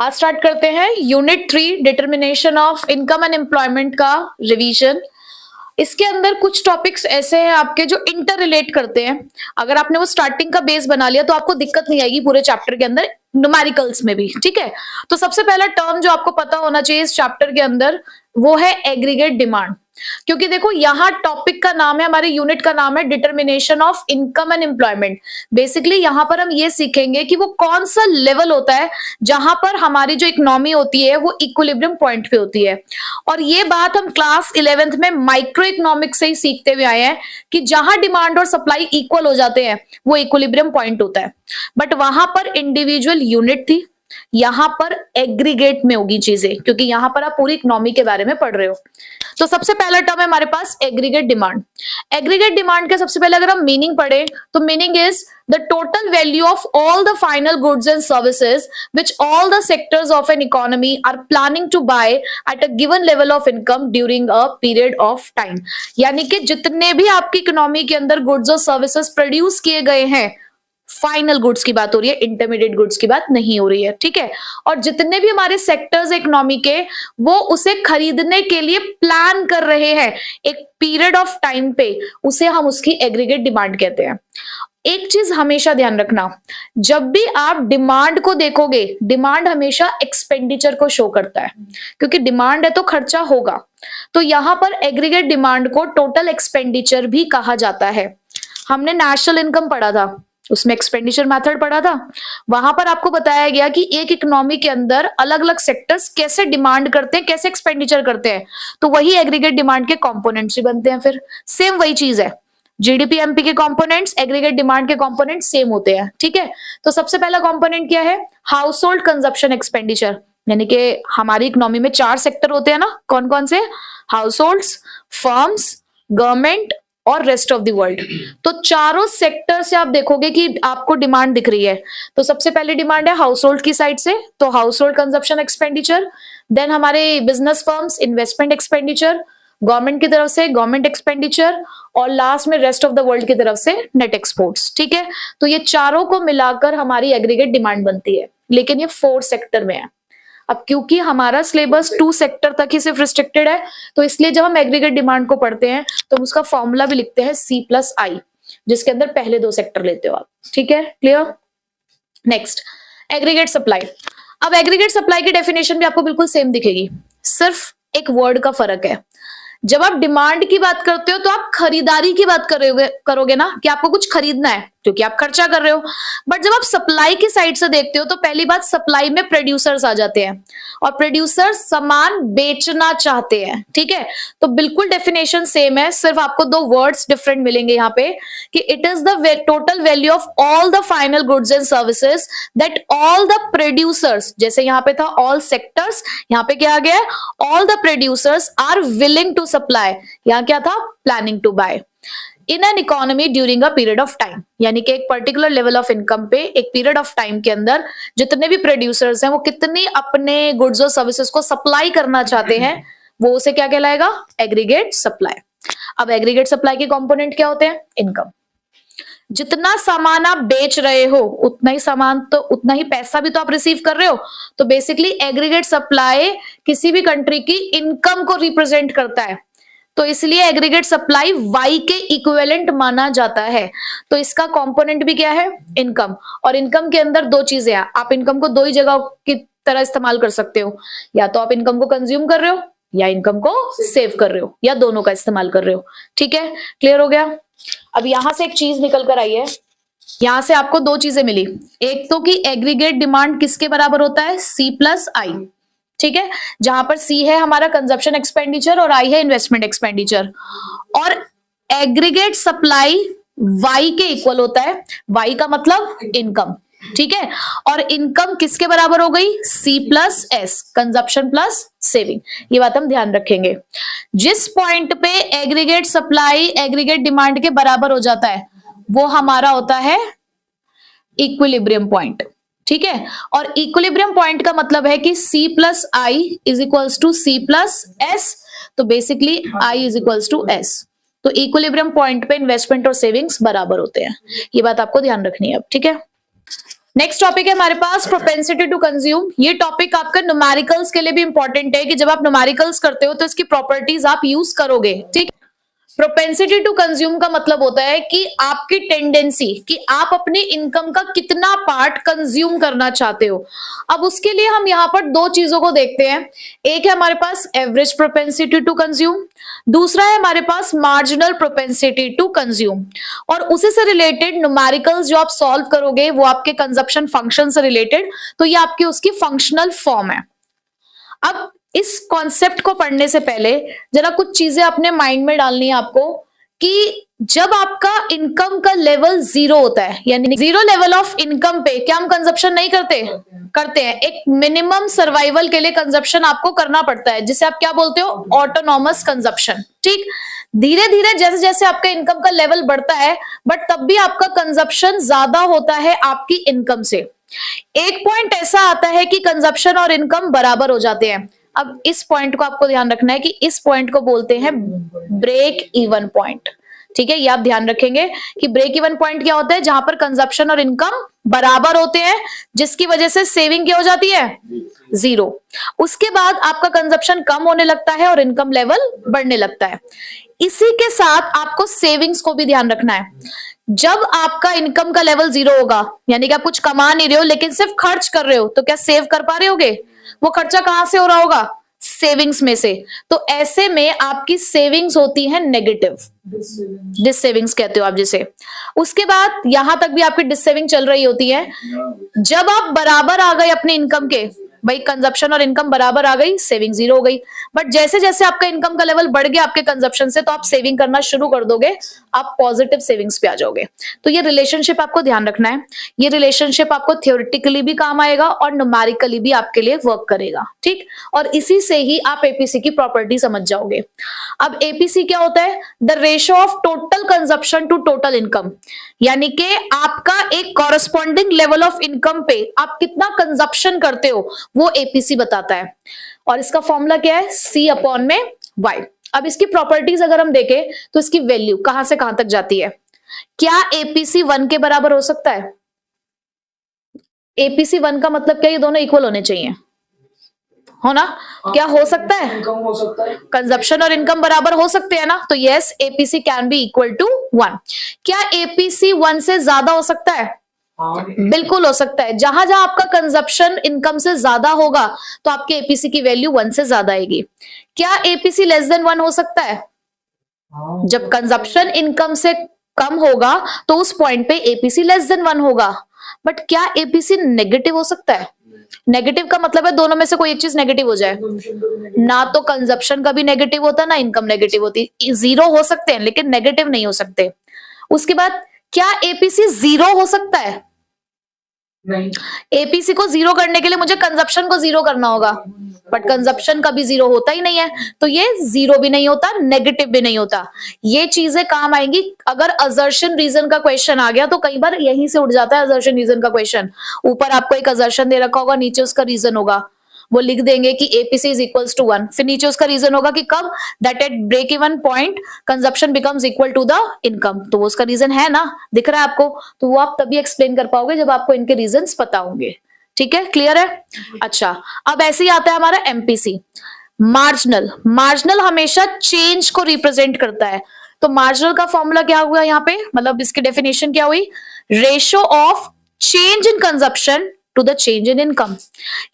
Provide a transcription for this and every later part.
आज स्टार्ट करते हैं unit 3 determination of income and employment का रिवीजन। इसके अंदर कुछ टॉपिक्स ऐसे हैं आपके जो इंटर रिलेट करते हैं। अगर आपने वो स्टार्टिंग का बेस बना लिया तो आपको दिक्कत नहीं आएगी पूरे चैप्टर के अंदर, न्यूमेरिकल्स में भी। ठीक है, तो सबसे पहला टर्म जो आपको पता होना चाहिए इस चैप्टर के अंदर वो है एग्रीगेट डिमांड। क्योंकि देखो यहाँ टॉपिक का नाम है, हमारे यूनिट का नाम है determination of income and employment. Basically यहाँ पर हम ये सीखेंगे कि वो कौन सा लेवल होता है जहां पर हमारी जो इकोनॉमी होती है वो इक्विलिब्रियम पॉइंट पे होती है। और ये बात हम क्लास 11th में माइक्रो इकोनॉमिक्स से ही सीखते हुए आए हैं कि जहां डिमांड और सप्लाई इक्वल हो जाते हैं वो इक्विलिब्रियम पॉइंट होता है। बट वहां पर इंडिविजुअल यूनिट थी, यहां पर एग्रीगेट में होगी चीजें, क्योंकि यहां पर आप पूरी इकोनॉमी के बारे में पढ़ रहे हो। तो सबसे पहला टर्म है हमारे पास एग्रीगेट डिमांड। एग्रीगेट डिमांड के सबसे पहले अगर हम मीनिंग पढ़े तो meaning is the total value of all the final goods and services which all the sectors of an economy are planning to buy at a given level of income during a period of time. यानी कि जितने भी आपकी economy के अंदर goods और services produce किए गए हैं, फाइनल गुड्स की बात हो रही है, इंटरमीडिएट गुड्स की बात नहीं हो रही है। ठीक है, और जितने भी हमारे सेक्टर्स इकोनॉमी के वो उसे खरीदने के लिए प्लान कर रहे हैं एक पीरियड ऑफ टाइम पे, उसे हम उसकी एग्रीगेट डिमांड कहते हैं। एक चीज हमेशा ध्यान रखना, जब भी आप डिमांड को देखोगे, डिमांड हमेशा एक्सपेंडिचर को शो करता है, क्योंकि डिमांड है तो खर्चा होगा। तो यहां पर एग्रीगेट डिमांड को टोटल एक्सपेंडिचर भी कहा जाता है। हमने नेशनल इनकम पढ़ा था, उसमें एक्सपेंडिचर मेथड पढ़ा था। वहां पर आपको बताया गया कि एक इकोनॉमी के अंदर अलग अलग सेक्टर्स कैसे डिमांड करते हैं, कैसे एक्सपेंडिचर करते हैं, तो वही एग्रीगेट डिमांड के कंपोनेंट्स भी बनते हैं। फिर सेम वही चीज है, जीडीपी एमपी के कंपोनेंट्स, एग्रीगेट डिमांड के कंपोनेंट्स सेम होते हैं। ठीक है, तो सबसे पहला कंपोनेंट क्या है? House hold consumption expenditure. यानी कि हमारी इकोनॉमी में 4 सेक्टर होते हैं ना, कौन कौन से? हाउस होल्ड्स, फर्म्स, गवर्नमेंट और रेस्ट ऑफ द वर्ल्ड। तो चारों सेक्टर से आप देखोगे कि आपको डिमांड दिख रही है। तो सबसे पहले डिमांड है हाउस होल्ड की साइड से, तो household consumption expenditure. Then हमारे business firms investment expenditure, government की तरफ से गवर्नमेंट एक्सपेंडिचर, और लास्ट में रेस्ट ऑफ द वर्ल्ड की तरफ से नेट एक्सपोर्ट्स। ठीक है, तो ये चारों को मिलाकर हमारी एग्रीगेट डिमांड बनती है, लेकिन ये 4 सेक्टर में है। अब क्योंकि हमारा सिलेबस 2 सेक्टर तक ही सिर्फ रिस्ट्रिक्टेड है, तो इसलिए जब हम एग्रीगेट डिमांड को पढ़ते हैं तो हम उसका फॉर्मूला भी लिखते हैं C+I, जिसके अंदर पहले 2 सेक्टर लेते हो आप। ठीक है, क्लियर? Next, aggregate supply. अब एग्रीगेट सप्लाई की डेफिनेशन भी आपको बिल्कुल सेम दिखेगी, सिर्फ एक वर्ड का फर्क है। जब आप डिमांड की बात करते हो तो आप खरीदारी की बात करोगे ना, कि आपको कुछ खरीदना है क्योंकि आप खर्चा कर रहे हो। बट जब आप सप्लाई की साइड से देखते हो तो पहली बात, सप्लाई में प्रोड्यूसर्स आ जाते हैं और प्रोड्यूसर्स सामान बेचना चाहते हैं। ठीक है, तो बिल्कुल डेफिनेशन सेम है, सिर्फ आपको 2 वर्ड्स डिफरेंट मिलेंगे यहाँ पे, कि it is the total value of all the final goods and services that all the producers, जैसे यहाँ पे था ऑल सेक्टर्स, यहाँ पे क्या आ गया है? All the producers are willing to supply. यहाँ क्या था? Planning to buy in an economy during a period of time. यानी कि एक पर्टिकुलर लेवल ऑफ इनकम पे एक पीरियड ऑफ टाइम के अंदर जितने भी प्रोड्यूसर्स हैं वो कितनी अपने गुड्स और सर्विसेज को सप्लाई करना चाहते हैं, वो उसे क्या कहलाएगा? Aggregate supply. अब एग्रीगेट सप्लाई के कंपोनेंट क्या होते हैं? इनकम। जितना सामान आप बेच रहे हो उतना ही सामान तो उतना ही पैसा भी तो आप रिसीव कर रहे हो। तो बेसिकली एग्रीगेट सप्लाई किसी भी कंट्री की इनकम को रिप्रेजेंट करता है, तो इसलिए एग्रीगेट सप्लाई वाई के इक्विवेलेंट माना जाता है। तो इसका कंपोनेंट भी क्या है? इनकम। और इनकम के अंदर 2 चीजें हैं, आप इनकम को 2 ही जगह की तरह इस्तेमाल कर सकते हो, या तो आप इनकम को कंज्यूम कर रहे हो या इनकम को सेव कर रहे हो, या दोनों का इस्तेमाल कर रहे हो। ठीक है, क्लियर हो गया? अब यहां से एक चीज निकल कर आई है, यहां से आपको 2 चीजें मिली। एक तो कि एग्रीगेट डिमांड किसके बराबर होता है? C+I। ठीक है, जहां पर C है हमारा कंजप्शन एक्सपेंडिचर और I है इन्वेस्टमेंट एक्सपेंडिचर, और एग्रीगेट सप्लाई Y के इक्वल होता है। Y का मतलब इनकम। ठीक है, और इनकम किसके बराबर हो गई? C+S, consumption plus saving. ये बात हम ध्यान रखेंगे। जिस पॉइंट पे एग्रीगेट सप्लाई एग्रीगेट डिमांड के बराबर हो जाता है वो हमारा होता है इक्विलिब्रियम पॉइंट। ठीक है, और इक्विलिब्रियम पॉइंट का मतलब है कि C+I is equals to C+S, तो basically I is equals to S। तो इक्विलिब्रियम पॉइंट पे इन्वेस्टमेंट और सेविंग्स बराबर होते हैं, ये बात आपको ध्यान रखनी है अब। ठीक है, नेक्स्ट टॉपिक है हमारे पास प्रोपेंसिटी टू कंज्यूम। ये टॉपिक आपका न्यूमेरिकल्स के लिए भी इंपॉर्टेंट है कि जब आप न्यूमेरिकल्स करते हो तो इसकी प्रॉपर्टीज आप यूज करोगे, ठीक। प्रोपेंसिटी टू कंज्यूम का मतलब होता है कि आपकी टेंडेंसी कि आप अपनी इनकम का कितना पार्ट कंज्यूम करना चाहते हो। अब उसके लिए हम यहाँ पर दो चीजों को देखते हैं। एक है हमारे पास एवरेज प्रोपेंसिटी टू कंज्यूम, दूसरा है हमारे पास मार्जिनल प्रोपेंसिटी टू कंज्यूम। और उसी से रिलेटेड न्यूमेरिकल्स जो आप सॉल्व करोगे वो आपके कंजप्शन फंक्शन से रिलेटेड, तो ये आपकी उसकी फंक्शनल फॉर्म है। अब इस कॉन्सेप्ट को पढ़ने से पहले जरा कुछ चीजें अपने माइंड में डालनी है आपको कि जब आपका इनकम का लेवल जीरो होता है, यानी जीरो लेवल ऑफ इनकम पे क्या हम कंजप्शन नहीं करते हैं। एक मिनिमम सर्वाइवल के लिए कंजप्शन आपको करना पड़ता है, जिसे आप क्या बोलते हो, ऑटोनॉमस कंजप्शन, ठीक। धीरे धीरे जैसे जैसे आपका इनकम का लेवल बढ़ता है, बट तब भी आपका कंजप्शन ज्यादा होता है आपकी इनकम से। एक पॉइंट ऐसा आता है कि कंजप्शन और इनकम बराबर हो जाते हैं। अब इस पॉइंट को आपको ध्यान रखना है कि इस पॉइंट को बोलते हैं ब्रेक इवन पॉइंट, ठीक है। ये आप ध्यान रखेंगे कि ब्रेक इवन पॉइंट क्या होता है, जहां पर कंजप्शन और इनकम बराबर होते हैं, जिसकी वजह से सेविंग क्या हो जाती है, जीरो। उसके बाद आपका कंजप्शन कम होने लगता है और इनकम लेवल बढ़ने लगता है। इसी के साथ आपको सेविंग्स को भी ध्यान रखना है। जब आपका इनकम का लेवल जीरो होगा, यानी कि आप कुछ कमा नहीं रहे हो लेकिन सिर्फ खर्च कर रहे हो, तो क्या सेव कर पा रहे होगे? वो खर्चा कहां से हो रहा होगा, सेविंग्स में से। तो ऐसे में आपकी सेविंग्स होती है नेगेटिव, डिस सेविंग्स कहते हो आप जिसे। उसके बाद यहां तक भी आपकी डिस सेविंग चल रही होती है। जब आप बराबर आ गए अपने इनकम के, भाई कंजप्शन और इनकम बराबर आ गई, सेविंग जीरो हो गई। बट जैसे जैसे आपका इनकम का लेवल बढ़ गया आपके कंजप्शन से, तो आप सेविंग करना शुरू कर दोगे, आप पॉजिटिव सेविंग्स पे आ जाओगे। तो ये रिलेशनशिप आपको ध्यान रखना है। ये रिलेशनशिप आपको थियोरेटिकली भी काम आएगा और न्यूमेरिकली भी आपके लिए वर्क करेगा, ठीक। और इसी से ही आप एपीसी की प्रॉपर्टी समझ जाओगे। अब एपीसी क्या होता है, the ratio of total consumption to total income, यानी कि आपका एक कॉरेस्पॉन्डिंग लेवल ऑफ इनकम पे आप कितना कंजप्शन करते हो वो एपीसी बताता है। और इसका फॉर्मूला क्या है, सी अपॉन में वाई। अब इसकी प्रॉपर्टीज अगर हम देखें तो इसकी वैल्यू कहां से कहां तक जाती है। क्या एपीसी 1 के बराबर हो सकता है? एपीसी 1 का मतलब क्या, ये दोनों इक्वल होने चाहिए, हो ना। क्या हो सकता है, कंजप्शन और इनकम बराबर हो सकते हैं ना, तो yes APC can be equal to 1। क्या एपीसी 1 से ज्यादा हो सकता है? बिल्कुल हो सकता है। जहां जहां आपका कंजप्शन इनकम से ज्यादा होगा तो आपके एपीसी की वैल्यू 1 से ज्यादा आएगी। क्या एपीसी लेस देन 1 हो सकता है? जब कंजप्शन इनकम से कम होगा तो उस पॉइंट पे एपीसी लेस देन 1 होगा। बट क्या एपीसी नेगेटिव हो सकता है? नेगेटिव का मतलब है दोनों में से कोई एक चीज नेगेटिव हो जाए, ना तो कंजप्शन का भी नेगेटिव होता ना इनकम नेगेटिव होती। जीरो हो सकते हैं लेकिन नेगेटिव नहीं हो सकते। उसके बाद क्या एपीसी जीरो हो सकता है? नहीं। एपीसी को जीरो करने के लिए मुझे कंजप्शन को जीरो करना होगा, बट कंजप्शन कभी जीरो होता ही नहीं है, तो ये जीरो भी नहीं होता, नेगेटिव भी नहीं होता। ये चीजें काम आएंगी अगर असर्शन रीजन का क्वेश्चन आ गया, तो कई बार यहीं से उठ जाता है असर्शन रीजन का क्वेश्चन। ऊपर आपको एक असर्शन दे रखा होगा, नीचे उसका रीजन होगा, वो लिख देंगे कि एपीसी इज इक्वल्स टू 1, फिर नीचे उसका रीजन होगा कि कब, that at break even point consumption becomes equal to the income. तो वो उसका रीजन है ना, दिख रहा है आपको, तो वो आप तभी एक्सप्लेन कर पाओगे जब आपको इनके रीजंस पता होंगे, ठीक है, क्लियर है। अच्छा, अब ऐसे ही आता है हमारा एमपीसी, मार्जिनल। मार्जिनल हमेशा चेंज को रिप्रेजेंट करता है। तो मार्जिनल का फॉर्मूला क्या हुआ यहाँ पे, मतलब इसकी डेफिनेशन क्या हुई, ratio of change in consumption to the change in income.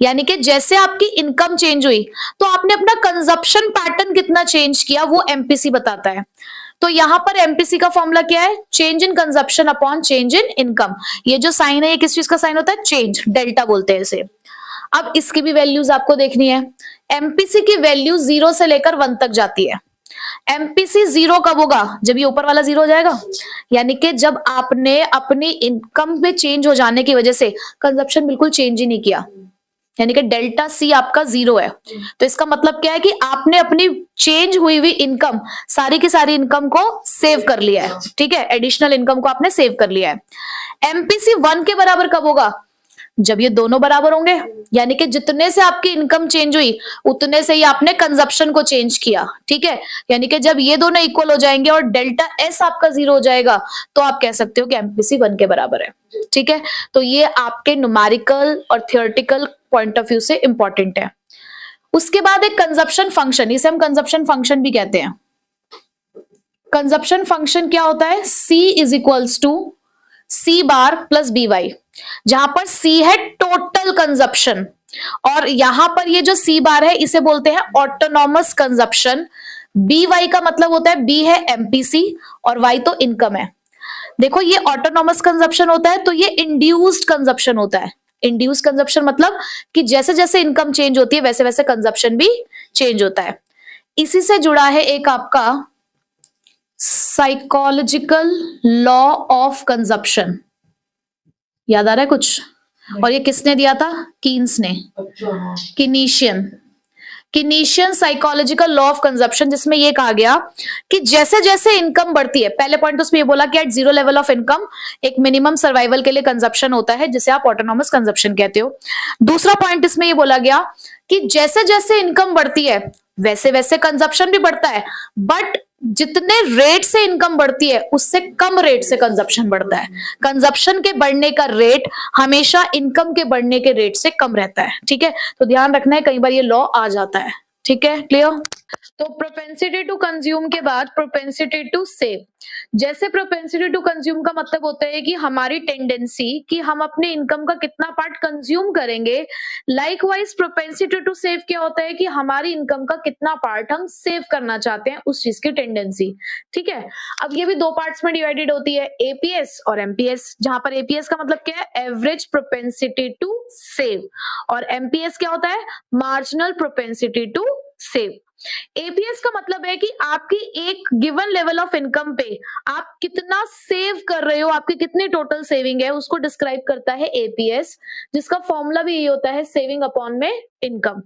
यानी कि जैसे आपकी इनकम चेंज हुई तो आपने अपना कंजप्शन पैटर्न कितना चेंज किया, वो एमपीसी बताता है। तो यहां पर एमपीसी का फॉर्मूला क्या है, change in consumption upon change in income. ये जो साइन है ये किस चीज का साइन होता है, चेंज, डेल्टा बोलते हैं इसे। अब इसकी भी वैल्यूज आपको देखनी है। एमपीसी की वैल्यू 0 से लेकर 1 तक जाती है। एमपीसी 0 कब होगा, जब ये ऊपर वाला 0 हो जाएगा, यानी कि जब आपने अपनी इनकम में चेंज हो जाने की वजह से कंजप्शन बिल्कुल चेंज ही नहीं किया, यानी कि डेल्टा सी आपका 0 है। तो इसका मतलब क्या है कि आपने अपनी चेंज हुई हुई इनकम, सारी की सारी इनकम को सेव कर लिया है, ठीक है, एडिशनल इनकम को आपने सेव कर लिया है। एमपीसी 1 के बराबर कब होगा, जब ये दोनों बराबर होंगे, यानी कि जितने से आपकी इनकम चेंज हुई उतने से ही आपने कंजप्शन को चेंज किया, ठीक है। यानी कि जब ये दोनों इक्वल हो जाएंगे और डेल्टा एस आपका 0 हो जाएगा तो आप कह सकते हो कि एमपीसी 1 के बराबर है, ठीक है। तो ये आपके न्यूमेरिकल और थियोरेटिकल पॉइंट ऑफ व्यू से इंपॉर्टेंट है। उसके बाद एक कंजप्शन फंक्शन, इसे हम कंजप्शन फंक्शन भी कहते हैं। कंजप्शन फंक्शन क्या होता है? C is equals to C bar plus B Y, जहां पर C है टोटल कंजप्शन और यहां पर ये जो C बार है इसे बोलते हैं ऑटोनॉमस कंजप्शन। बी वाई का मतलब होता है, B है एमपीसी और Y तो इनकम है। देखो ये ऑटोनॉमस कंजप्शन होता है तो ये इंड्यूस्ड कंजप्शन होता है। इंड्यूस्ड कंजप्शन मतलब कि जैसे जैसे इनकम चेंज होती है वैसे वैसे कंजप्शन भी चेंज होता है। इसी से जुड़ा है एक आपका साइकोलॉजिकल लॉ ऑफ कंजप्शन, याद आ रहा है कुछ? और ये किसने दिया था? कीन्स ने, किनीशियन साइकोलॉजिकल लॉ ऑफ कंजप्शन, जिसमें ये कहा गया कि जैसे जैसे इनकम बढ़ती है, पहले पॉइंट उसमें ये बोला कि एट 0 लेवल ऑफ इनकम एक मिनिमम सर्वाइवल के लिए कंजप्शन होता है जिसे आप ऑटोनॉमस कंजप्शन कहते हो। दूसरा पॉइंट इसमें ये बोला गया कि जैसे जैसे इनकम बढ़ती है वैसे वैसे कंजप्शन भी बढ़ता है, बट जितने रेट से इनकम बढ़ती है उससे कम रेट से कंजप्शन बढ़ता है। कंजप्शन के बढ़ने का रेट हमेशा इनकम के बढ़ने के रेट से कम रहता है, ठीक है। तो ध्यान रखना है, कई बार ये लॉ आ जाता है, ठीक है, क्लियर। तो प्रोपेंसिटी टू कंज्यूम के बाद प्रोपेंसिटी टू सेव। जैसे प्रोपेंसिटी टू कंज्यूम का मतलब होता है कि हमारी टेंडेंसी कि हम अपने इनकम का कितना पार्ट कंज्यूम करेंगे। लाइकवाइज प्रोपेंसिटी टू सेव क्या होता है कि हमारी इनकम का कितना पार्ट हम सेव करना चाहते हैं, उस चीज की टेंडेंसी, ठीक है। अब ये भी दो पार्ट्स में डिवाइडेड होती है, एपीएस और एमपीएस, जहां पर एपीएस का मतलब क्या है? एवरेज प्रोपेंसिटी टू सेव, और एमपीएस क्या होता है? Marginal propensity to save. APS का मतलब है कि आपकी एक गिवन लेवल ऑफ इनकम पे आप कितना सेव कर रहे हो, आपकी कितनी टोटल सेविंग है, उसको डिस्क्राइब करता है एपीएस, जिसका फॉर्मूला भी यही होता है, सेविंग अपॉन में इनकम।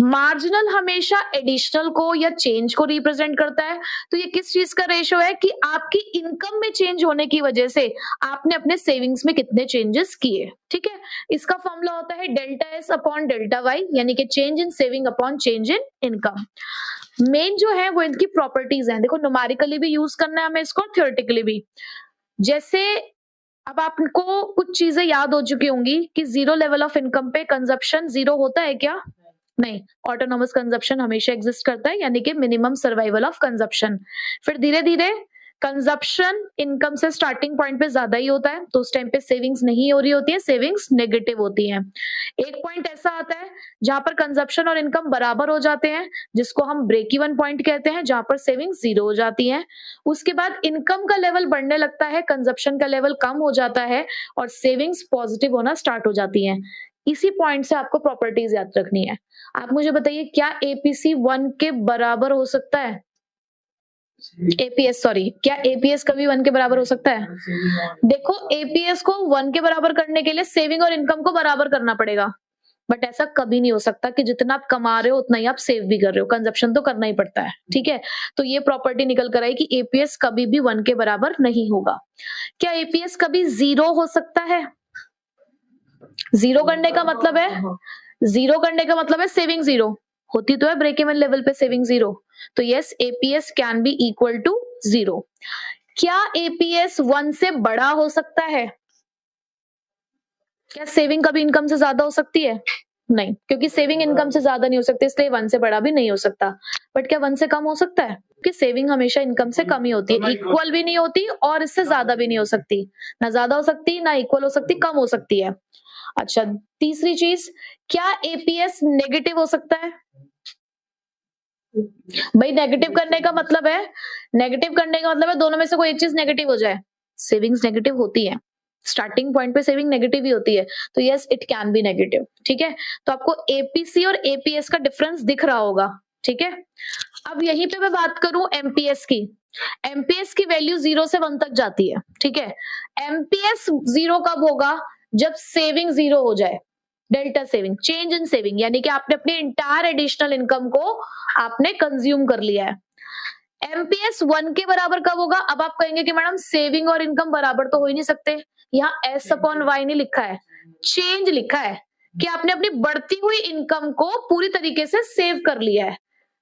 मार्जिनल हमेशा एडिशनल को या चेंज को रिप्रेजेंट करता है। तो ये किस चीज का रेशो है कि आपकी इनकम में चेंज होने की वजह से आपने अपने सेविंग्स में कितने चेंजेस किए, ठीक है। इसका फॉर्मूला होता है delta S upon delta Y, यानी कि change in saving upon change in income. Main जो है वो इनकी प्रॉपर्टीज हैं। देखो न्यूमेरिकली भी यूज करना है हमें इसको, थ्योरेटिकली भी। जैसे अब आपको कुछ चीजें याद हो चुकी होंगी कि 0 लेवल ऑफ इनकम पे कंजप्शन 0 होता है क्या? नहीं, ऑटोनॉमस कंजप्शन हमेशा एग्जिस्ट करता है, यानी कि मिनिमम सर्वाइवल ऑफ कंजप्शन। फिर धीरे धीरे कंजप्शन इनकम से स्टार्टिंग पॉइंट पे ज्यादा ही होता है, तो उस टाइम पे सेविंग्स नहीं हो रही होती है, सेविंग्स नेगेटिव होती हैं। एक पॉइंट ऐसा आता है जहां पर कंजप्शन और इनकम बराबर हो जाते हैं, जिसको हम ब्रेक इवन पॉइंट कहते हैं, जहां पर सेविंग्स 0 हो जाती हैं। उसके बाद इनकम का लेवल बढ़ने लगता है, कंजप्शन का लेवल कम हो जाता है और सेविंग्स पॉजिटिव होना स्टार्ट हो जाती हैं। इसी पॉइंट से आपको प्रॉपर्टीज याद रखनी है। आप मुझे बताइए, क्या एपीसी 1 के बराबर हो सकता है? एपीएस, सॉरी, क्या एपीएस कभी 1 के बराबर हो सकता है? देखो एपीएस को 1 के बराबर करने के लिए सेविंग और इनकम को बराबर करना पड़ेगा, बट ऐसा कभी नहीं हो सकता कि जितना आप कमा रहे हो उतना ही आप सेव भी कर रहे हो, कंजप्शन तो करना ही पड़ता है, ठीक है। तो ये प्रॉपर्टी निकल कर आई कि एपीएस कभी भी 1 के बराबर नहीं होगा। क्या एपीएस कभी 0 हो सकता है? 0 करने का मतलब है, 0 करने का मतलब है सेविंग 0 होती तो है ब्रेक इवन लेवल पे सेविंग 0, तो yes APS can be equal to 0। क्या एपीएस 1 से बड़ा हो सकता है? क्या सेविंग कभी इनकम से ज्यादा हो सकती है? नहीं, क्योंकि सेविंग इनकम से ज्यादा नहीं हो सकती, इसलिए 1 से बड़ा भी नहीं हो सकता। बट क्या 1 से कम हो सकता है? कि सेविंग हमेशा इनकम से कम ही होती है, इक्वल भी नहीं होती और इससे ज्यादा भी नहीं हो सकती, ना ज्यादा हो सकती ना इक्वल हो सकती, कम हो सकती है। अच्छा, तीसरी चीज, क्या एपीएस नेगेटिव हो सकता है? भाई नेगेटिव करने का मतलब है, नेगेटिव करने का मतलब है दोनों में से कोई एक चीज नेगेटिव हो जाए। सेविंग्स नेगेटिव होती है, स्टार्टिंग पॉइंट पे सेविंग नेगेटिव ही होती है, तो yes it can be negative, ठीक है। तो आपको एपीसी और एपीएस का डिफरेंस दिख रहा होगा, ठीक है। अब यहीं पे मैं बात करूं एमपीएस की। एमपीएस की वैल्यू 0 से 1 तक जाती है, ठीक है। एमपीएस 0 कब होगा? जब सेविंग 0 हो जाए, delta saving, change in saving, यानी कि आपने अपने इंटायर एडिशनल इनकम को आपने कंज्यूम कर लिया है। एमपीएस 1 के बराबर कब होगा? अब आप कहेंगे कि मैडम सेविंग और इनकम बराबर तो हो ही नहीं सकते, यहाँ एस अपॉन वाई नहीं लिखा है, चेंज लिखा है कि आपने अपनी बढ़ती हुई इनकम को पूरी तरीके से सेव कर लिया है।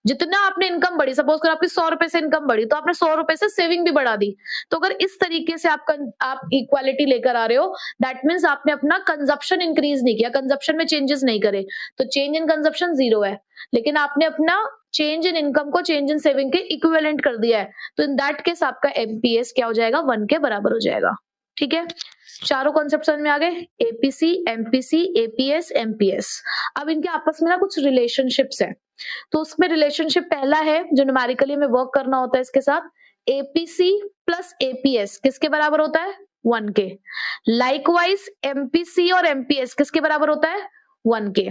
जितना आपने इनकम बढ़ी, सपोज करो आपकी 100 रुपए से इनकम बढ़ी, तो आपने 100 रुपए से सेविंग भी बढ़ा दी। तो अगर इस तरीके से आप इक्वालिटी लेकर आ रहे हो, दैट मीन्स आपने अपना कंजप्शन इंक्रीज नहीं किया, कंजप्शन में चेंजेस नहीं करे, तो चेंज इन कंजप्शन 0 है। लेकिन आपने अपना चेंज इन इनकम को चेंज इन सेविंग के इक्विवेलेंट कर दिया है, तो इन दैट केस आपका एमपीएस क्या हो जाएगा, 1 के बराबर हो जाएगा। ठीक है, चारों कॉन्सेप्ट समझ में आ गए, एपीसी, एमपीसी, एपीएस, एमपीएस। अब इनके आपस में ना कुछ रिलेशनशिप्स है, तो उसमें रिलेशनशिप पहला है जो न्यूमेरिकली में वर्क करना होता है इसके साथ, एपीसी प्लस एपीएस किसके बराबर होता है, 1 के। लाइकवाइज एमपीसी और एमपीएस किसके बराबर होता है, 1 के।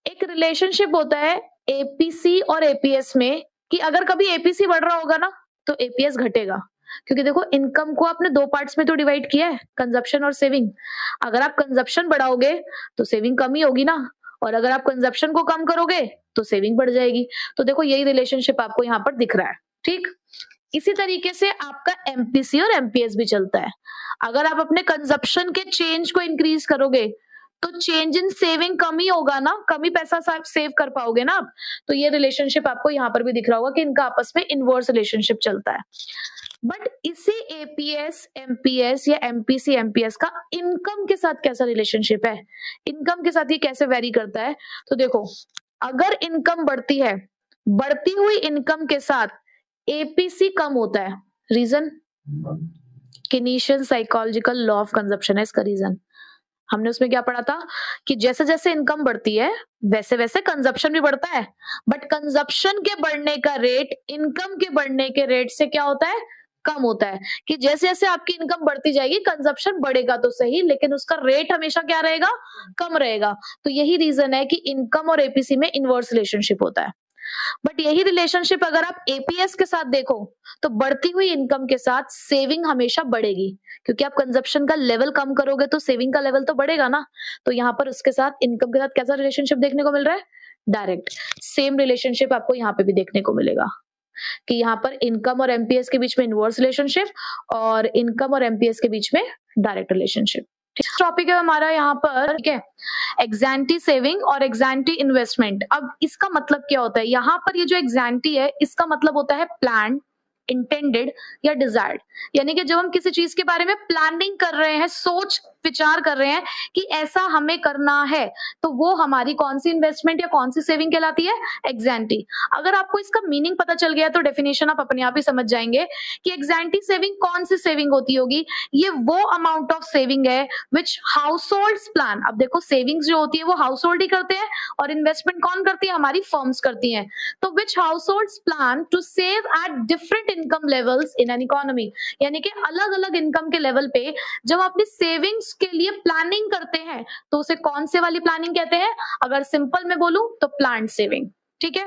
एक रिलेशनशिप होता है एपीसी और एपीएस में कि अगर कभी एपीसी बढ़ रहा होगा ना तो एपीएस घटेगा, क्योंकि देखो इनकम को आपने 2 पार्ट्स में तो डिवाइड किया है, कंजप्शन और सेविंग। अगर आप कंजप्शन बढ़ाओगे तो सेविंग कम ही होगी ना, और अगर आप कंजप्शन को कम करोगे तो सेविंग बढ़ जाएगी। तो देखो यही रिलेशनशिप आपको यहाँ पर दिख रहा है। ठीक, इसी तरीके से आपका एमपीसी और एमपीएस भी चलता है। अगर आप अपने कंजप्शन के चेंज को इंक्रीज करोगे तो चेंज इन सेविंग कम ही होगा ना, कम ही पैसा सेव कर पाओगे ना आप। तो ये रिलेशनशिप आपको यहाँ पर भी दिख रहा होगा कि इनका आपस में इनवर्स रिलेशनशिप चलता है। बट इसी एपीएस, एमपीएस या एमपीसी, एमपीएस का इनकम के साथ कैसा रिलेशनशिप है, इनकम के साथ ये कैसे वेरी करता है। तो देखो अगर इनकम बढ़ती है, बढ़ती हुई इनकम के साथ एपीसी कम होता है। Reason, Keynesian psychological law of consumption है इसका रीजन। हमने उसमें क्या पढ़ा था कि जैसे जैसे इनकम बढ़ती है वैसे वैसे कंजप्शन भी बढ़ता है, बट कंजप्शन के बढ़ने का रेट इनकम के बढ़ने के रेट से क्या होता है, कम होता है। कि जैसे जैसे आपकी इनकम बढ़ती जाएगी कंजप्शन बढ़ेगा तो सही, लेकिन उसका रेट हमेशा क्या रहेगा, कम रहेगा। तो यही रीजन है कि इनकम और एपीसी में इनवर्स रिलेशनशिप होता है। बट यही रिलेशनशिप अगर आप एपीएस के साथ देखो तो बढ़ती हुई इनकम के साथ सेविंग हमेशा बढ़ेगी, क्योंकि आप कंजप्शन का लेवल कम करोगे तो सेविंग का लेवल तो बढ़ेगा ना। तो यहाँ पर उसके साथ इनकम के साथ कैसा रिलेशनशिप देखने को मिल रहा है, डायरेक्ट। सेम रिलेशनशिप आपको यहाँ पे भी देखने को मिलेगा कि यहाँ पर इनकम और एमपीएस के बीच में इनवर्स रिलेशनशिप और इनकम और एमपीएस के बीच में डायरेक्ट रिलेशनशिप। टॉपिक है हमारा यहाँ पर, ठीक है, एग्जैंटी सेविंग और एग्जैंटी इन्वेस्टमेंट। अब इसका मतलब क्या होता है, यहाँ पर ये जो एग्जैंटी है इसका मतलब होता है प्लान, इंटेंडेड या डिजायर्ड। यानी कि जब हम किसी चीज के बारे में प्लानिंग कर रहे हैं, सोच विचार कर रहे हैं कि ऐसा हमें करना है, तो वो हमारी कौन सी इन्वेस्टमेंट या कौन सी सेविंग कहलाती है, एग्जैंटी। अगर आपको इसका मीनिंग पता चल गया तो डेफिनेशन आप अपने आप ही समझ जाएंगे कि एग्जैंटी सेविंग कौन सी सेविंग होती होगी। ये वो अमाउंट ऑफ सेविंग है विच हाउस होल्ड्स प्लान। अब देखो सेविंग्स जो होती है वो हाउस होल्ड ही करते हैं और इन्वेस्टमेंट कौन करती है, हमारी फर्म्स करती हैं। तो which households plan to save at different income levels in an economy. यानी कि अलग अलग इनकम के लेवल पे जब अपनी सेविंग्स के लिए प्लानिंग करते हैं तो उसे कौन से वाली प्लानिंग कहते हैं, अगर सिंपल में बोलूं तो प्लान्ड सेविंग। ठीक है,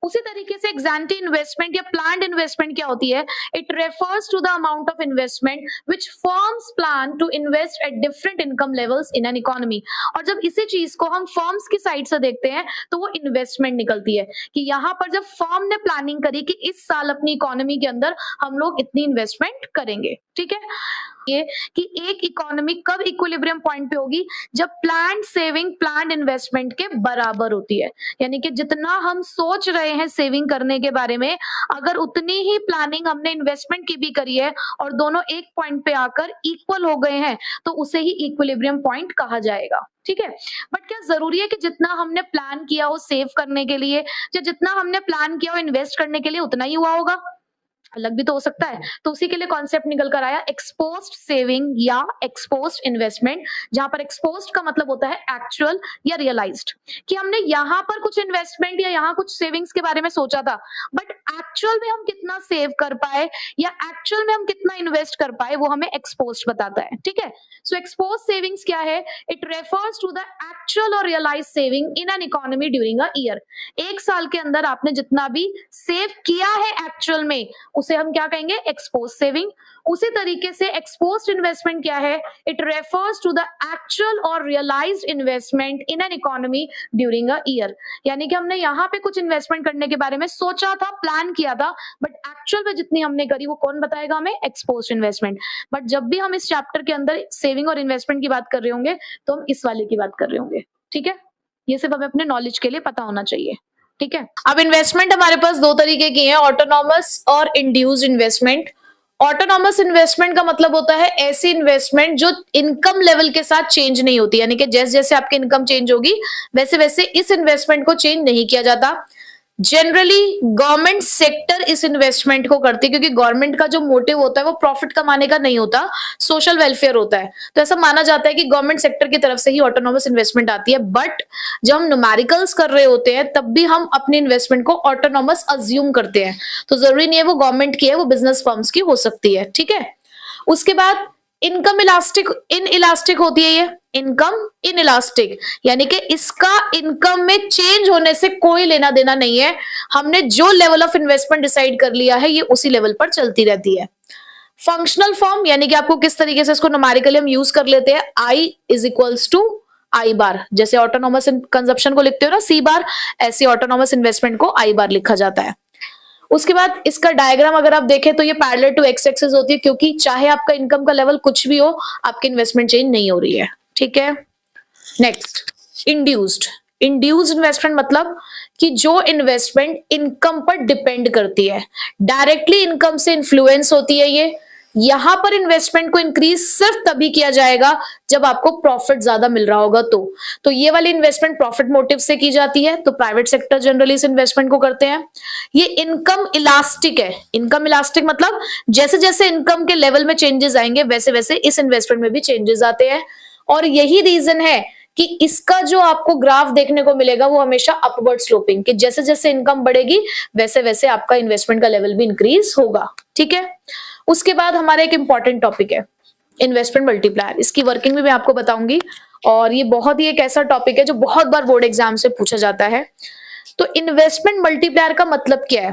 उसी तरीके से एग्जैंटी इन्वेस्टमेंट या प्लान्ड इन्वेस्टमेंट क्या होती है, it refers to the amount of investment which firms plan to invest at different income levels in an economy. और जब इसी चीज को हम फर्म्स की साइड से देखते हैं तो वो इन्वेस्टमेंट निकलती है कि यहाँ पर जब फर्म ने प्लानिंग करी कि इस साल अपनी इकोनॉमी के अंदर हम लोग इतनी इन्वेस्टमेंट करेंगे। ठीक है, ये कि एक इकोनॉमी कब इक्विलिब्रियम पॉइंट पे होगी, जब प्लान्ड सेविंग प्लान्ड इन्वेस्टमेंट के बराबर होती है। यानी कि जितना हम सोच रहे हैं सेविंग करने के बारे में, अगर उतनी ही प्लानिंग हमने इन्वेस्टमेंट की भी करी है और दोनों एक पॉइंट पे आकर इक्वल हो गए हैं तो उसे ही इक्विलिब्रियम पॉइंट कहा जाएगा। ठीक है, बट क्या जरूरी है कि जितना हमने प्लान किया हो सेव करने के लिए या जितना हमने प्लान किया हो इन्वेस्ट करने के लिए उतना ही हुआ होगा, अलग भी तो हो सकता है। तो उसी के लिए कॉन्सेप्ट निकल कर आया एक्सपोज्ड सेविंग या एक्सपोज्ड इन्वेस्टमेंट, जहां पर एक्सपोज्ड का मतलब होता है एक्चुअल या रियलाइज्ड, कि हमने यहाँ पर कुछ इन्वेस्टमेंट या यहाँ कुछ सेविंग्स के बारे में सोचा था, बट एक्चुअल में हम कितना सेव कर पाए या एक्चुअल में हम कितना इन्वेस्ट कर पाए वो हमें एक्सपोज्ड बताता है। ठीक है, सो एक्सपोज्ड सेविंग्स क्या है, it refers to the actual और realised saving in an economy during a year. एक साल के अंदर आपने जितना भी सेव किया है एक्चुअल में उसे हम क्या कहेंगे, एक्सपोज सेविंग। उसी तरीके से एक्सपोज्ड इन्वेस्टमेंट क्या है, it refers to the actual और realised investment in an economy during a year. यानी कि हमने यहाँ पे कुछ इन्वेस्टमेंट करने के बारे में सोचा था, प्लान किया था, बट एक्चुअल में जितनी हमने करी वो कौन बताएगा हमें, एक्सपोज्ड इन्वेस्टमेंट। बट जब भी हम इस चैप्टर के अंदर सेविंग और इन्वेस्टमेंट की बात कर रहे होंगे तो हम इस वाले की बात कर रहे होंगे, ठीक है। ये सिर्फ हमें अपने नॉलेज के लिए पता होना चाहिए, ठीक है। अब इन्वेस्टमेंट हमारे पास दो तरीके की है, ऑटोनॉमस और इंड्यूस्ड इन्वेस्टमेंट। ऑटोनॉमस इन्वेस्टमेंट का मतलब होता है ऐसी इन्वेस्टमेंट जो इनकम लेवल के साथ चेंज नहीं होती, यानी कि जैसे जैसे आपकी इनकम चेंज होगी वैसे वैसे इस इन्वेस्टमेंट को चेंज नहीं किया जाता। जनरली गवर्नमेंट सेक्टर इस इन्वेस्टमेंट को करती है, क्योंकि गवर्नमेंट का जो मोटिव होता है वो प्रॉफिट कमाने का नहीं होता, सोशल वेलफेयर होता है। तो ऐसा माना जाता है कि गवर्नमेंट सेक्टर की तरफ से ही ऑटोनॉमस इन्वेस्टमेंट आती है। बट जब हम न्यूमेरिकल्स कर रहे होते हैं तब भी हम अपनी इन्वेस्टमेंट को ऑटोनॉमस अज्यूम करते हैं, तो जरूरी नहीं है वो गवर्नमेंट की है, वो बिजनेस फर्म्स की हो सकती है, ठीक है। उसके बाद इनकम इलास्टिक, इन इलास्टिक होती है ये इनकम इन इलास्टिक, यानी कि इसका इनकम में चेंज होने से कोई लेना देना नहीं है। हमने जो लेवल ऑफ इन्वेस्टमेंट डिसाइड कर लिया है ये उसी लेवल पर चलती रहती है। फंक्शनल फॉर्म, यानी कि आपको किस तरीके से इसको न्यूमेरिकली हम यूज कर लेते हैं, I इज इक्वल्स टू आई बार। जैसे ऑटोनॉमस कंजप्शन को लिखते हो ना C बार, ऐसे ऑटोनॉमस इन्वेस्टमेंट को I बार लिखा जाता है। उसके बाद इसका डायग्राम अगर आप देखें तो ये पैरेलल टू एक्स एक्सिस होती है, क्योंकि चाहे आपका इनकम का लेवल कुछ भी हो आपकी इन्वेस्टमेंट चेंज नहीं हो रही है, ठीक है। Next, induced. इंड्यूस्ड इन्वेस्टमेंट मतलब कि जो इन्वेस्टमेंट इनकम पर डिपेंड करती है, डायरेक्टली इनकम से इन्फ्लुएंस होती है ये। यहां पर इन्वेस्टमेंट को इंक्रीज सिर्फ तभी किया जाएगा जब आपको प्रॉफिट ज्यादा मिल रहा होगा तो ये वाली इन्वेस्टमेंट प्रॉफिट मोटिव से की जाती है, तो प्राइवेट सेक्टर जनरली इस इन्वेस्टमेंट को करते हैं। ये इनकम इलास्टिक है। इनकम इलास्टिक मतलब जैसे जैसे इनकम के लेवल में चेंजेस आएंगे वैसे वैसे इस इन्वेस्टमेंट में भी चेंजेस आते हैं, और यही रीजन है कि इसका जो आपको ग्राफ देखने को मिलेगा वो हमेशा अपवर्ड स्लोपिंग, कि जैसे जैसे इनकम बढ़ेगी वैसे वैसे आपका इन्वेस्टमेंट का लेवल भी इंक्रीज होगा, ठीक है। उसके बाद हमारा एक इंपॉर्टेंट टॉपिक है इन्वेस्टमेंट मल्टीप्लायर। इसकी वर्किंग भी मैं आपको बताऊंगी, और ये बहुत ही एक ऐसा टॉपिक है जो बहुत बार बोर्ड एग्जाम से पूछा जाता है। तो इन्वेस्टमेंट मल्टीप्लायर का मतलब क्या है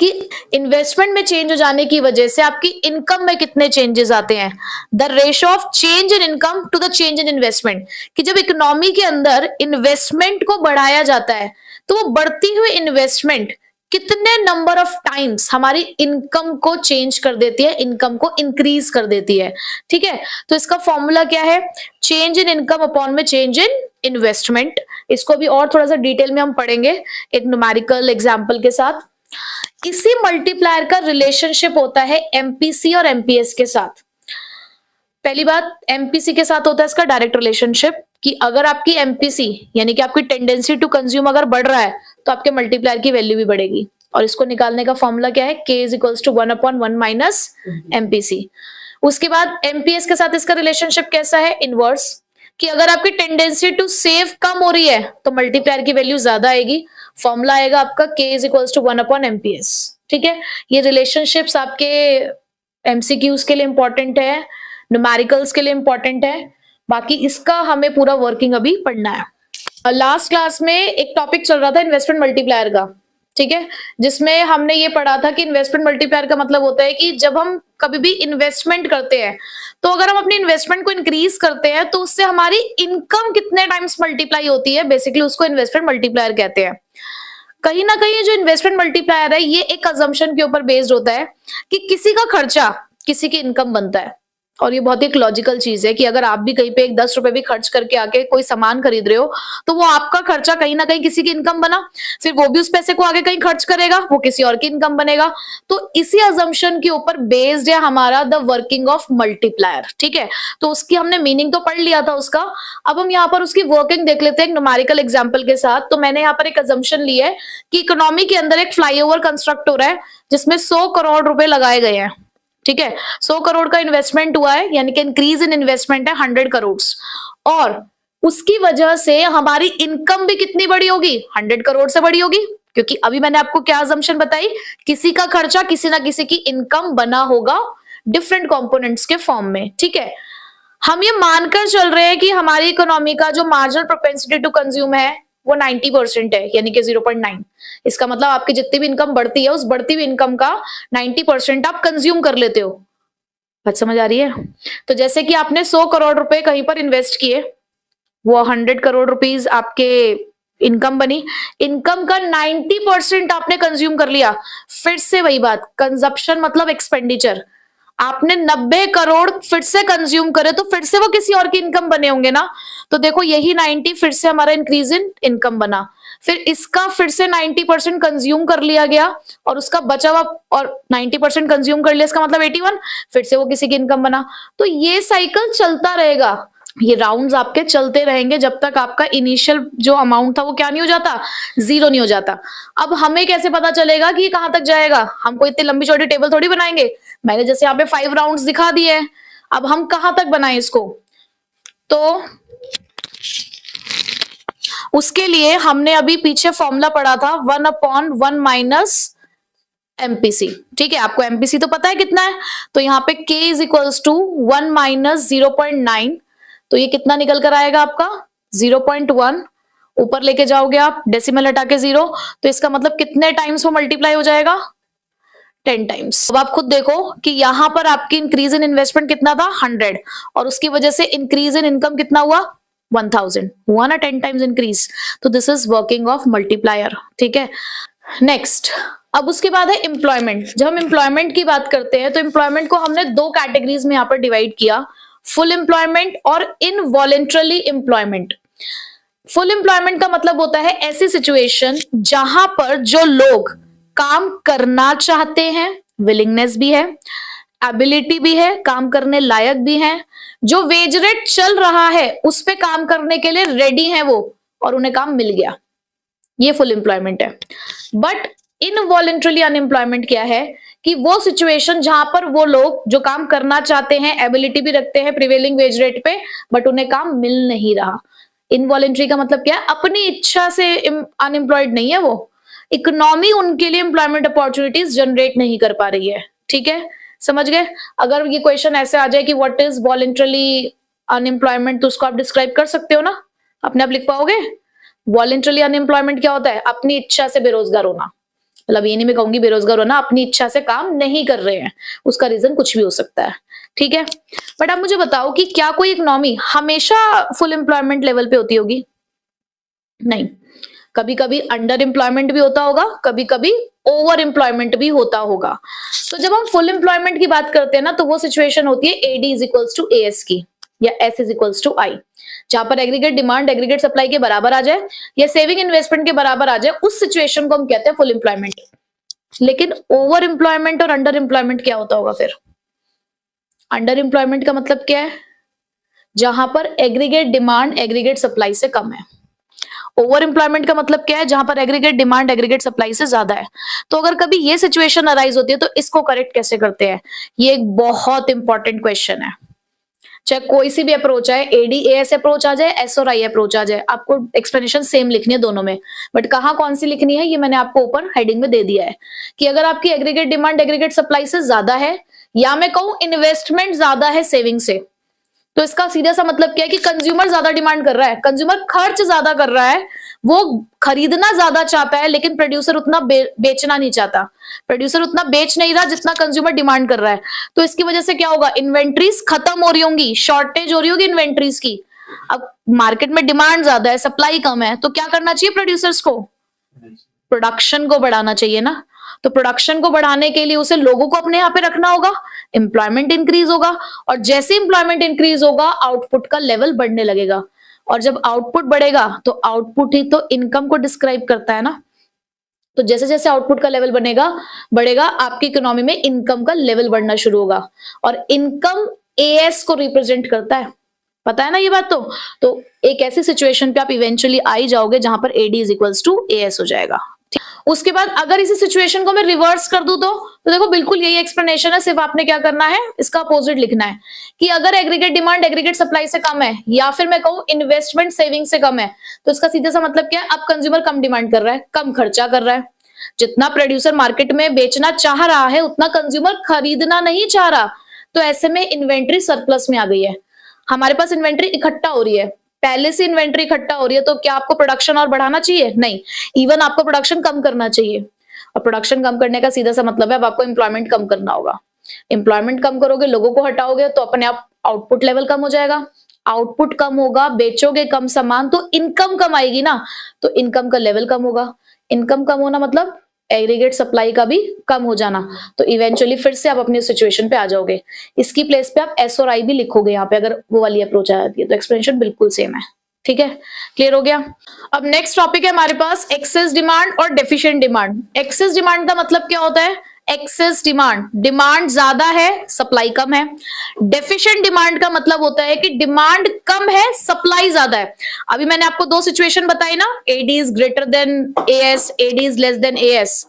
कि इन्वेस्टमेंट में चेंज हो जाने की वजह से आपकी इनकम में कितने चेंजेस आते हैं, the ratio of change in income to the change in investment. कि जब इकोनॉमी के अंदर इन्वेस्टमेंट को बढ़ाया जाता है तो वो बढ़ती हुई इन्वेस्टमेंट कितने नंबर ऑफ टाइम्स हमारी इनकम को चेंज कर देती है, इनकम को इंक्रीज कर देती है, ठीक है। तो इसका फॉर्मूला क्या है, चेंज इन इनकम अपॉन में चेंज इन इन्वेस्टमेंट। इसको भी और थोड़ा सा डिटेल में हम पढ़ेंगे एक न्यूमेरिकल एग्जांपल के साथ। इसी मल्टीप्लायर का रिलेशनशिप होता है एमपीसी और एमपीएस के साथ। पहली बात, एमपीसी के साथ होता है इसका डायरेक्ट रिलेशनशिप, कि अगर आपकी एमपीसी यानी कि आपकी टेंडेंसी टू कंज्यूम अगर बढ़ रहा है तो आपके मल्टीप्लायर की वैल्यू भी बढ़ेगी। और इसको निकालने का फॉर्मूला क्या है, K is equals to 1/1 minus MPC. उसके बाद एमपीएस के साथ इसका रिलेशनशिप कैसा है, इनवर्स, कि अगर आपकी टेंडेंसी टू सेव कम हो रही है तो मल्टीप्लायर की वैल्यू ज्यादा आएगी। फॉर्मूला आएगा आपका K is equals to 1/MPS, ठीक है। ये रिलेशनशिप्स आपके एमसीक्यूज के लिए इंपॉर्टेंट है, न्यूमेरिकल्स के लिए इंपॉर्टेंट है, बाकी इसका हमें पूरा वर्किंग अभी पढ़ना है। लास्ट क्लास में एक टॉपिक चल रहा था इन्वेस्टमेंट मल्टीप्लायर का, ठीक है, जिसमें हमने ये पढ़ा था कि इन्वेस्टमेंट मल्टीप्लायर का मतलब होता है कि जब हम कभी भी इन्वेस्टमेंट करते हैं तो अगर हम अपनी इन्वेस्टमेंट को इंक्रीज करते हैं तो उससे हमारी इनकम कितने टाइम्स मल्टीप्लाई होती है, बेसिकली उसको इन्वेस्टमेंट मल्टीप्लायर कहते हैं। कहीं ना कहीं जो इन्वेस्टमेंट मल्टीप्लायर है ये एक अजम्पशन के ऊपर बेस्ड होता है कि किसी का खर्चा किसी की इनकम बनता है, और ये बहुत एक लॉजिकल चीज है कि अगर आप भी कहीं पे एक 10 रुपए भी खर्च करके आके कोई सामान खरीद रहे हो तो वो आपका खर्चा कहीं ना कहीं किसी की इनकम बना, फिर वो भी उस पैसे को आगे कहीं खर्च करेगा, वो किसी और की इनकम बनेगा। तो इसी अजम्पशन के ऊपर बेस्ड है हमारा द वर्किंग ऑफ मल्टीप्लायर, ठीक है। तो उसकी हमने मीनिंग तो पढ़ लिया था उसका, अब हम यहाँ पर उसकी वर्किंग देख लेते हैं एक न्यूमेरिकल एग्जाम्पल के साथ। तो मैंने यहाँ पर एक अजम्पशन ली है कि इकोनॉमी के अंदर एक फ्लाईओवर कंस्ट्रक्ट हो रहा है जिसमें 100 करोड़ रुपए लगाए गए हैं, ठीक है। 100 करोड़ का इन्वेस्टमेंट हुआ है, यानी कि इंक्रीज इन इन्वेस्टमेंट है 100 करोड़, और उसकी वजह से हमारी इनकम भी कितनी बड़ी होगी, 100 करोड़ से बड़ी होगी, क्योंकि अभी मैंने आपको क्या अजम्पशन बताई, किसी का खर्चा किसी ना किसी की इनकम बना होगा डिफरेंट कंपोनेंट्स के फॉर्म में, ठीक है। हम ये मानकर चल रहे हैं कि हमारी इकोनॉमी का जो मार्जिनल प्रोपेंसिटी टू कंज्यूम है वो 90% है, यानी कि 0.9। इसका मतलब आपकी जितनी भी इनकम बढ़ती है उस बढ़ती हुई इनकम का 90% आप कंज्यूम कर लेते हो। बात समझ आ रही है? तो जैसे कि आपने 100 करोड़ रुपए कहीं पर इन्वेस्ट किए, वो 100 करोड़ रुपीज आपके इनकम बनी, इनकम का 90% आपने कंज्यूम कर लिया। फिर से वही बात, कंजप्शन मतलब एक्सपेंडिचर। आपने 90 करोड़ फिर से कंज्यूम करे तो फिर से वो किसी और की इनकम बने होंगे ना। तो देखो यही 90 फिर से हमारा इंक्रीज इन इनकम बना, फिर इसका फिर से 90% कंज्यूम कर लिया गया और उसका बचा हुआ, और 90% कंज्यूम कर लिया, इसका मतलब 81, फिर से वो किसी की इनकम बना। तो ये साइकिल चलता रहेगा, ये राउंड्स आपके चलते रहेंगे जब तक आपका इनिशियल जो अमाउंट था वो क्या नहीं हो जाता, जीरो नहीं हो जाता। अब हमें कैसे पता चलेगा कि ये कहां तक जाएगा? हम कोई इतनी लंबी चौड़ी टेबल थोड़ी बनाएंगे। मैंने जैसे यहाँ पे 5 राउंड्स दिखा दिए हैं, अब हम कहां तक बनाएं इसको? तो उसके लिए हमने अभी पीछे फॉर्मूला पढ़ा था 1/1 माइनस एमपीसी। ठीक है, आपको एमपीसी तो पता है कितना है, तो यहाँ पे k is equals to 1 minus 0.9, तो ये कितना निकल कर आएगा आपका 0.1। ऊपर लेके जाओगे आप डेसिमल हटा के 0, तो इसका मतलब कितने टाइम्स वो मल्टीप्लाई हो जाएगा? 10 टाइम्स। अब आप खुद देखो कि यहां पर आपकी इंक्रीज इन इन्वेस्टमेंट कितना था 100, और उसकी वजह से इंक्रीज इन इनकम कितना हुआ 1000, हुआ ना 10 टाइम्स इंक्रीज। तो this is working of multiplier. ठीक है, नेक्स्ट अब उसके बाद है एम्प्लॉयमेंट। जब हम एम्प्लॉयमेंट की बात करते हैं तो एम्प्लॉयमेंट को हमने दो कैटेगरीज में यहाँ पर डिवाइड किया, फुल एम्प्लॉयमेंट और इनवॉलेंटरली एम्प्लॉयमेंट। फुल एम्प्लॉयमेंट का मतलब होता है ऐसी सिचुएशन जहां पर जो लोग काम करना चाहते हैं, विलिंगनेस भी है, एबिलिटी भी है, काम करने लायक भी है, जो वेज रेट चल रहा है उस पे काम करने के लिए रेडी है वो, और उन्हें काम मिल गया, ये फुल एम्प्लॉयमेंट है। बट इनवॉलेंटरली अनएम्प्लॉयमेंट क्या है कि वो सिचुएशन जहां पर वो लोग जो काम करना चाहते हैं, एबिलिटी भी रखते हैं प्रिवेलिंग वेज रेट पे, बट उन्हें काम मिल नहीं रहा। इनवॉलेंटरी का मतलब क्या है? अपनी इच्छा से अनएम्प्लॉयड नहीं है वो, इकोनॉमी उनके लिए एम्प्लॉयमेंट अपॉर्चुनिटीज जनरेट नहीं कर पा रही है। ठीक है, समझ गए? अगर ये क्वेश्चन ऐसे आ जाए कि व्हाट इज वॉलेंटरली अनएम्प्लॉयमेंट, तो उसको आप डिस्क्राइब कर सकते हो ना, अपने आप लिख पाओगे? वॉलेंटरली अनएम्प्लॉयमेंट क्या होता है? अपनी इच्छा से बेरोजगार होना। मतलब ये नहीं मैं कहूंगी बेरोजगार होना, अपनी इच्छा से काम नहीं कर रहे हैं, उसका रीजन कुछ भी हो सकता है। ठीक है, बट आप मुझे बताओ कि क्या कोई इकोनॉमी हमेशा फुल एम्प्लॉयमेंट लेवल पे होती होगी? नहीं, कभी कभी अंडर एम्प्लॉयमेंट भी होता होगा, कभी कभी ओवर एम्प्लॉयमेंट भी होता होगा। तो जब हम फुल एम्प्लॉयमेंट की बात करते हैं ना, तो वो सिचुएशन होती है AD is equals to AS की, या S is equals to I, जहां पर एग्रीगेट डिमांड एग्रीगेट सप्लाई के बराबर आ जाए या सेविंग इन्वेस्टमेंट के बराबर आ जाए, उस सिचुएशन को हम कहते हैं फुल एम्प्लॉयमेंट। लेकिन ओवर एम्प्लॉयमेंट और अंडर एम्प्लॉयमेंट क्या होता होगा फिर? अंडर एम्प्लॉयमेंट का मतलब क्या है? जहां पर एग्रीगेट डिमांड एग्रीगेट सप्लाई से कम है। ओवर एम्प्लॉयमेंट का मतलब क्या है? जहां पर एग्रीगेट डिमांड एग्रीगेट सप्लाई से ज्यादा है। तो अगर कभी ये सिचुएशन अराइज होती है तो इसको करेक्ट कैसे करते हैं? ये एक बहुत इंपॉर्टेंट क्वेश्चन है। चाहे कोई सी भी अप्रोच आए, एडीएएस अप्रोच आ जाए, एस और आई अप्रोच आ जाए, आपको एक्सप्लेनेशन सेम लिखनी है दोनों में, बट कहाँ कौन सी लिखनी है ये मैंने आपको ऊपर हेडिंग में दे दिया है कि अगर आपकी एग्रीगेट डिमांड एग्रीगेट सप्लाई से ज्यादा है, या मैं कहूं इन्वेस्टमेंट ज्यादा है सेविंग से, तो इसका सीधा सा मतलब क्या है कि कंज्यूमर ज्यादा डिमांड कर रहा है, कंज्यूमर खर्च ज्यादा कर रहा है, वो खरीदना ज्यादा चाहता है, लेकिन प्रोड्यूसर उतना बेचना नहीं चाहता, प्रोड्यूसर उतना बेच नहीं रहा जितना कंज्यूमर डिमांड कर रहा है। तो इसकी वजह से क्या होगा? इन्वेंट्रीज खत्म हो रही होंगी, शॉर्टेज हो रही होगी इन्वेंट्रीज की। अब मार्केट में डिमांड ज्यादा है, सप्लाई कम है, तो क्या करना चाहिए प्रोड्यूसर्स को? प्रोडक्शन को बढ़ाना चाहिए ना। तो प्रोडक्शन को बढ़ाने के लिए उसे लोगों को अपने यहाँ पे रखना होगा, एम्प्लॉयमेंट इंक्रीज होगा, और जैसे एम्प्लॉयमेंट इंक्रीज होगा आउटपुट का लेवल बढ़ने लगेगा, और जब आउटपुट बढ़ेगा तो आउटपुट ही तो इनकम को डिस्क्राइब करता है ना। तो जैसे जैसे आउटपुट का लेवल बढ़ेगा आपकी इकोनॉमी में इनकम का लेवल बढ़ना शुरू होगा, और इनकम एएस को रिप्रेजेंट करता है, पता है ना ये बात? तो एक ऐसी सिचुएशन पे आप इवेंचुअली आ ही जाओगे जहां पर AD is equals to AS हो जाएगा। उसके बाद अगर इसी सिचुएशन को मैं रिवर्स कर दूं तो देखो बिल्कुल यही एक्सप्लेनेशन है, सिर्फ आपने क्या करना है, इसका अपोजिट लिखना है कि अगर एग्रीगेट डिमांड एग्रीगेट सप्लाई से कम है, या फिर मैं कहूं इन्वेस्टमेंट सेविंग से कम है, तो इसका सीधा सा मतलब क्या है? अब कंज्यूमर कम डिमांड कर रहा है, कम खर्चा कर रहा है, जितना प्रोड्यूसर मार्केट में बेचना चाह रहा है उतना कंज्यूमर खरीदना नहीं चाह रहा, तो ऐसे में इन्वेंट्री सरप्लस में आ गई है, हमारे पास इन्वेंट्री इकट्ठा हो रही है, पहले से इन्वेंट्री इकट्ठा हो रही है तो क्या आपको प्रोडक्शन और बढ़ाना चाहिए? नहीं, इवन आपको प्रोडक्शन कम करना चाहिए। और प्रोडक्शन कम करने का सीधा सा मतलब है अब आपको एम्प्लॉयमेंट कम करना होगा। एम्प्लॉयमेंट कम करोगे, लोगों को हटाओगे तो अपने आप आउटपुट लेवल कम हो जाएगा। आउटपुट कम होगा, बेचोगे कम सामान तो इनकम कम आएगी ना, तो इनकम का लेवल कम होगा। इनकम कम होना मतलब एग्रीगेट सप्लाई का भी कम हो जाना, तो इवेंचुअली फिर से आप अपनी सिचुएशन पे आ जाओगे। इसकी प्लेस पे आप एस और आई भी लिखोगे यहाँ पे, अगर वो वाली अप्रोच आ जाती है तो एक्सप्लेनेशन बिल्कुल सेम है। ठीक है, क्लियर हो गया। अब नेक्स्ट टॉपिक है हमारे पास एक्सेस डिमांड और डेफिशिएंट डिमांड। एक्सेस डिमांड का मतलब क्या होता है? एक्सेस डिमांड, डिमांड ज्यादा है, सप्लाई कम है। डेफिशिएंट डिमांड का मतलब होता है कि डिमांड कम है, सप्लाई ज्यादा है। अभी मैंने आपको दो सिचुएशन बताई ना, AD is greater than AS, AD is less than AS.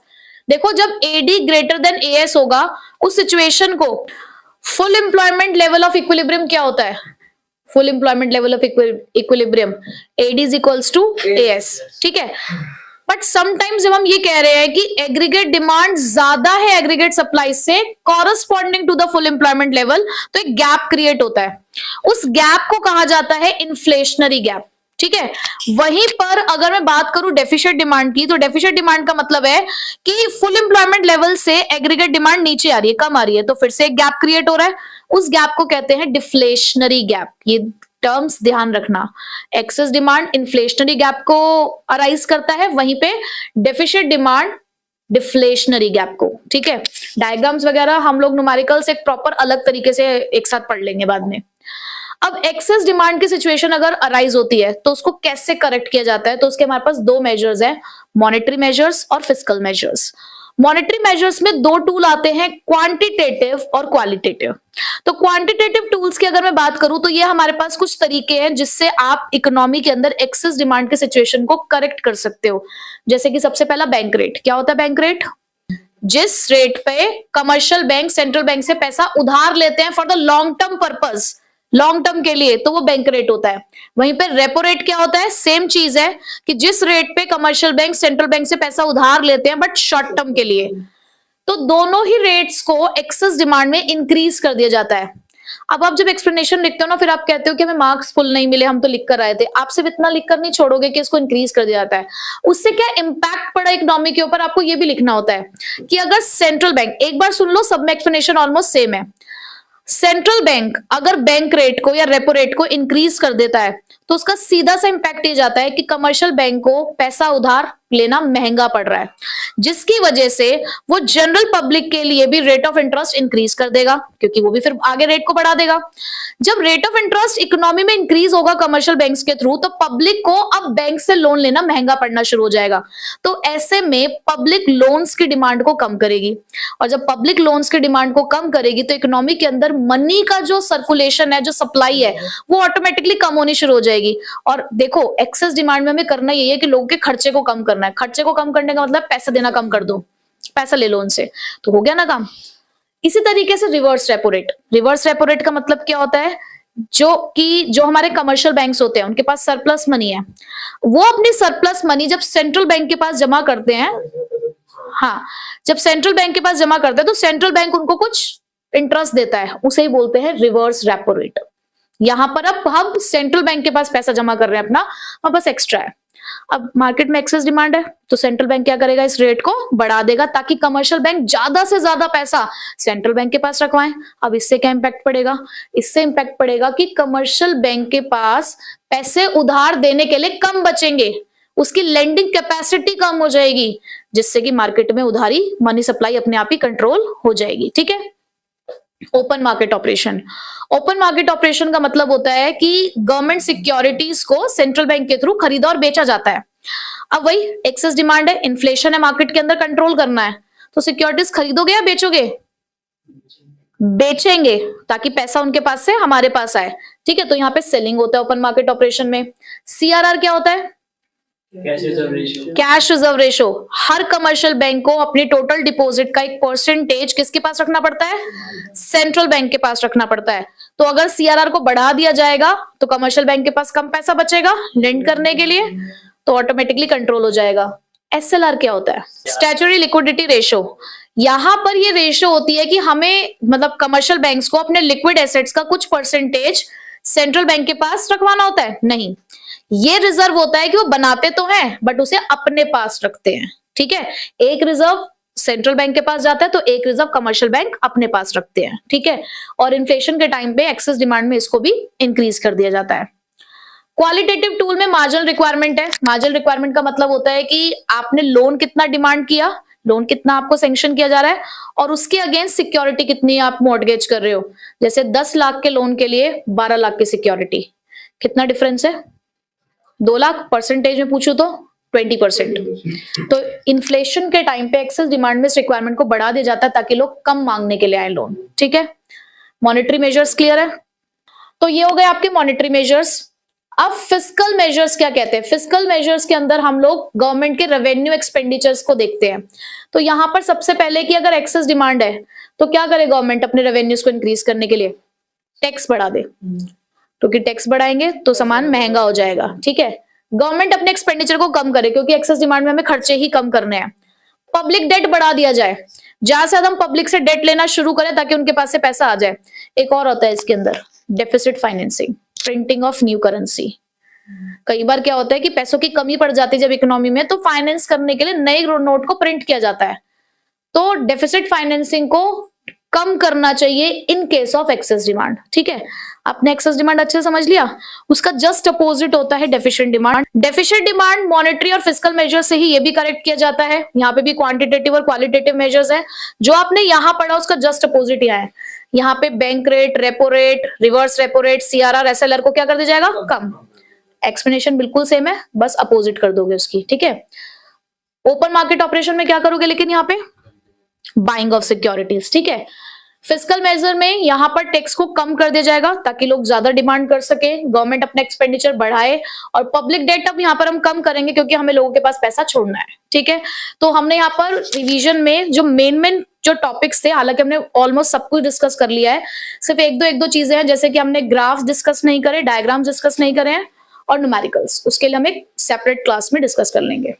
देखो जब एडी ग्रेटर देन एएस होगा उस सिचुएशन को full employment level of equilibrium क्या होता है? Full employment level of equilibrium AD is equals to AS. ठीक है, बट समटाइम्स जब हम ये कह रहे हैं कि एग्रीगेट डिमांड ज्यादा है एग्रीगेट सप्लाई से corresponding to the full employment level, तो एक गैप क्रिएट होता है। उस गैप को कहा जाता है इन्फ्लेशनरी गैप। ठीक है, वहीं पर अगर मैं बात करूं डेफिशिएंट डिमांड की, तो डेफिशिएंट डिमांड का मतलब है कि फुल एम्प्लॉयमेंट लेवल से एग्रीगेट डिमांड नीचे आ रही है, कम आ रही है, तो फिर से एक गैप क्रिएट हो रहा है। उस गैप को कहते हैं डिफ्लेशनरी गैप। ये टर्म्स ध्यान रखना, एक्सेस डिमांड इन्फ्लेशनरी गैप को अराइज करता है, वहीं पे डेफिशिएंट डिमांड डिफ्लेशनरी गैप को। ठीक है, डायग्राम्स वगैरह हम लोग न्यूमेरिकल्स एक प्रॉपर अलग तरीके से एक साथ पढ़ लेंगे बाद में। अब एक्सेस डिमांड की सिचुएशन अगर अराइज होती है तो उसको कैसे करेक्ट किया जाता है? तो उसके हमारे पास दो मेजर्स हैं, मॉनेटरी मेजर्स और फिस्कल मेजर्स। मॉनेटरी मेजर्स में दो टूल आते हैं, क्वांटिटेटिव और क्वालिटेटिव। तो क्वांटिटेटिव टूल्स की अगर मैं बात करूं तो ये हमारे पास कुछ तरीके हैं जिससे आप इकोनॉमी के अंदर एक्सेस डिमांड की सिचुएशन को करेक्ट कर सकते हो। जैसे कि सबसे पहला बैंक रेट। क्या होता है बैंक रेट? जिस रेट पे कमर्शियल बैंक सेंट्रल बैंक से पैसा उधार लेते हैं for the long term purpose, long term के लिए, तो वो बैंक रेट होता है। वहीं पे रेपो रेट क्या होता है? सेम चीज है कि जिस रेट पे कमर्शियल बैंक सेंट्रल बैंक से पैसा उधार लेते हैं बट शॉर्ट टर्म के लिए, तो दोनों ही रेट्स को एक्सेस डिमांड में इंक्रीज कर दिया जाता है। अब आप जब एक्सप्लेनेशन लिखते हो ना, फिर आप कहते हो कि हमें मार्क्स फुल नहीं मिले, हम तो लिख कर आए थे। आप सिर्फ इतना लिख कर नहीं छोड़ोगे कि इसको इंक्रीज कर दिया जाता है। उससे क्या इम्पैक्ट पड़ा इकोनॉमी के ऊपर, आपको ये भी लिखना होता है कि अगर सेंट्रल बैंक, एक बार सुन लो, सब में एक्सप्लेनेशन ऑलमोस्ट सेम है। सेंट्रल बैंक अगर बैंक रेट को या रेपो रेट को इंक्रीज कर देता है तो उसका सीधा सा इंपैक्ट ये जाता है कि कमर्शियल बैंक को पैसा उधार लेना महंगा पड़ रहा है, जिसकी वजह से वो जनरल पब्लिक के लिए भी रेट ऑफ इंटरेस्ट इंक्रीज कर देगा, क्योंकि वो भी फिर आगे रेट को बढ़ा देगा। जब रेट ऑफ इंटरेस्ट इकोनॉमी में इंक्रीज होगा कमर्शियल बैंक्स के थ्रू, तो पब्लिक को अब बैंक से लोन लेना महंगा पड़ना शुरू हो जाएगा। तो ऐसे में पब्लिक लोन्स की डिमांड को कम करेगी, और जब पब्लिक लोन्स की डिमांड को कम करेगी तो इकोनॉमी के अंदर मनी का जो सर्कुलेशन है, जो सप्लाई है, वो ऑटोमेटिकली कम होनी शुरू हो जाएगी। और देखो एक्सेस डिमांड में हमें करना यही है कि लोगों के खर्चे को कम करना है। खर्चे को कम करने का मतलब पैसा देना कम कर दो, पैसा ले लो उनसे, तो हो गया ना काम। इसी तरीके से reverse repo rate. Reverse repo rate का मतलब क्या होता है? जो हमारे कमर्शियल बैंक्स होते हैं उनके पास सरप्लस मनी है, वो अपनी सरप्लस मनी जब सेंट्रल बैंक के पास जमा करते हैं, हाँ, जब सेंट्रल बैंक के पास जमा करते हैं तो सेंट्रल बैंक उनको कुछ इंटरेस्ट देता है, उसे ही बोलते हैं रिवर्स रेपो रेट। यहां पर अब हम सेंट्रल बैंक के पास पैसा जमा कर रहे हैं अपना, हमारे पास एक्स्ट्रा है। अब मार्केट में एक्सेस डिमांड है तो सेंट्रल बैंक क्या करेगा? इस रेट को बढ़ा देगा ताकि कमर्शियल बैंक ज्यादा से ज्यादा पैसा सेंट्रल बैंक के पास रखवाएं। अब इससे क्या इंपैक्ट पड़ेगा? इससे इंपैक्ट पड़ेगा कि कमर्शियल बैंक के पास पैसे उधार देने के लिए कम बचेंगे, उसकी लेंडिंग कैपेसिटी कम हो जाएगी, जिससे कि मार्केट में उधारी, मनी सप्लाई अपने आप ही कंट्रोल हो जाएगी। ठीक है, open market operation. Open market operation का मतलब होता है कि गवर्नमेंट सिक्योरिटीज को सेंट्रल बैंक के थ्रू खरीदा और बेचा जाता है। अब वही एक्सेस डिमांड है, इन्फ्लेशन है, मार्केट के अंदर कंट्रोल करना है, तो सिक्योरिटीज खरीदोगे या बेचोगे? बेचेंगे ताकि पैसा उनके पास से हमारे पास आए। ठीक है, तो यहाँ पे सेलिंग होता है ओपन मार्केट ऑपरेशन में। सीआरआर क्या होता है? Cash reserve ratio. हर कमर्शियल बैंक को अपनी टोटल डिपॉजिट का एक परसेंटेज किसके पास रखना पड़ता है? सेंट्रल बैंक के पास रखना पड़ता है। तो अगर सीआरआर को बढ़ा दिया जाएगा तो कमर्शियल बैंक के पास कम पैसा बचेगा लेंड करने के लिए, तो ऑटोमेटिकली कंट्रोल हो जाएगा। एसएलआर क्या होता है? Statutory liquidity ratio. यहां पर ये रेशो होती है कि हमें, मतलब कमर्शियल बैंक्स को अपने लिक्विड एसेट्स का कुछ परसेंटेज सेंट्रल बैंक के पास रखवाना होता है? नहीं, ये रिजर्व होता है कि वो बनाते तो हैं बट उसे अपने पास रखते हैं, ठीक है। एक रिजर्व सेंट्रल बैंक के पास जाता है तो एक रिजर्व कमर्शियल बैंक अपने पास रखते हैं, ठीक है। और इन्फ्लेशन के टाइम पे एक्सेस डिमांड में इसको भी इंक्रीज कर दिया जाता है। क्वालिटेटिव टूल में मार्जिनल रिक्वायरमेंट है। मार्जिनल रिक्वायरमेंट का मतलब होता है कि आपने लोन कितना डिमांड किया, लोन कितना आपको सैंक्शन किया जा रहा है और उसके अगेंस्ट सिक्योरिटी कितनी आप मॉर्गेज कर रहे हो। जैसे 10 लाख के लोन के लिए 12 लाख की सिक्योरिटी, कितना डिफरेंस है? 2 लाख, परसेंटेज में पूछूं तो 20%। तो इन्फ्लेशन के टाइम पे एक्सेस डिमांड में इस रिक्वायरमेंट को बढ़ा दिया जाता है ताकि लोग कम मांगने के लिए आए लोन, ठीक है। मॉनेटरी मेजर्स क्लियर है? तो ये हो गए आपके मॉनेटरी मेजर्स। अब फिस्कल मेजर्स क्या कहते हैं? फिस्कल मेजर्स के अंदर हम लोग गवर्नमेंट के रेवेन्यू एक्सपेंडिचर्स को देखते हैं। तो यहां पर सबसे पहले कि अगर एक्सेस डिमांड है तो क्या करे गवर्नमेंट अपने रेवेन्यूज को इंक्रीज करने के लिए? टैक्स बढ़ा दे, क्योंकि टैक्स बढ़ाएंगे तो सामान महंगा हो जाएगा, ठीक है। गवर्नमेंट अपने एक्सपेंडिचर को कम करे क्योंकि एक्सेस डिमांड में हमें खर्चे ही कम करने हैं। पब्लिक डेट बढ़ा दिया जाए, ज्यादा से ज्यादा हम पब्लिक से डेट लेना शुरू करें ताकि उनके पास से पैसा आ जाए। एक और होता है इसके अंदर deficit financing, printing of new currency. कई बार क्या होता है कि पैसों की कमी पड़ जाती है जब इकोनॉमी में, तो फाइनेंस करने के लिए नए नोट को प्रिंट किया जाता है। तो डेफिसिट फाइनेंसिंग को कम करना चाहिए in case of excess demand, ठीक है। आपने एक्सेस डिमांड अच्छे से समझ लिया, उसका जस्ट अपोजिट होता है deficient demand. Deficient demand monetary और फिस्कल मेजर से ही ये भी करेक्ट किया जाता है। यहाँ पे भी क्वांटिटेटिव और क्वालिटेटिव मेजर्स है। जो आपने यहाँ पढ़ा उसका जस्ट अपोजिट यहाँ है। यहाँ पे bank rate, repo rate, reverse repo rate, CRR, SLR को क्या कर दिया जाएगा? कम। एक्सप्लेनेशन बिल्कुल सेम है, बस अपोजिट कर दोगे उसकी, ठीक है। ओपन मार्केट ऑपरेशन में क्या करोगे लेकिन यहाँ पे? बाइंग ऑफ सिक्योरिटीज, ठीक है। फिस्कल मेजर में यहां पर टैक्स को कम कर दिया जाएगा ताकि लोग ज्यादा डिमांड कर सके, गवर्नमेंट अपना एक्सपेंडिचर बढ़ाए। और पब्लिक डेट अब यहां पर हम कम करेंगे क्योंकि हमें लोगों के पास पैसा छोड़ना है, ठीक है। तो हमने यहाँ पर रिवीजन में जो मेन जो टॉपिक्स थे, हालांकि हमने ऑलमोस्ट सब कुछ डिस्कस कर लिया है, सिर्फ एक दो चीजें हैं, जैसे कि हमने ग्राफ डिस्कस नहीं करे, डायग्राम्स डिस्कस नहीं करे हैं और न्यूमेरिकल्स, उसके लिए हम एक सेपरेट क्लास में डिस्कस कर लेंगे।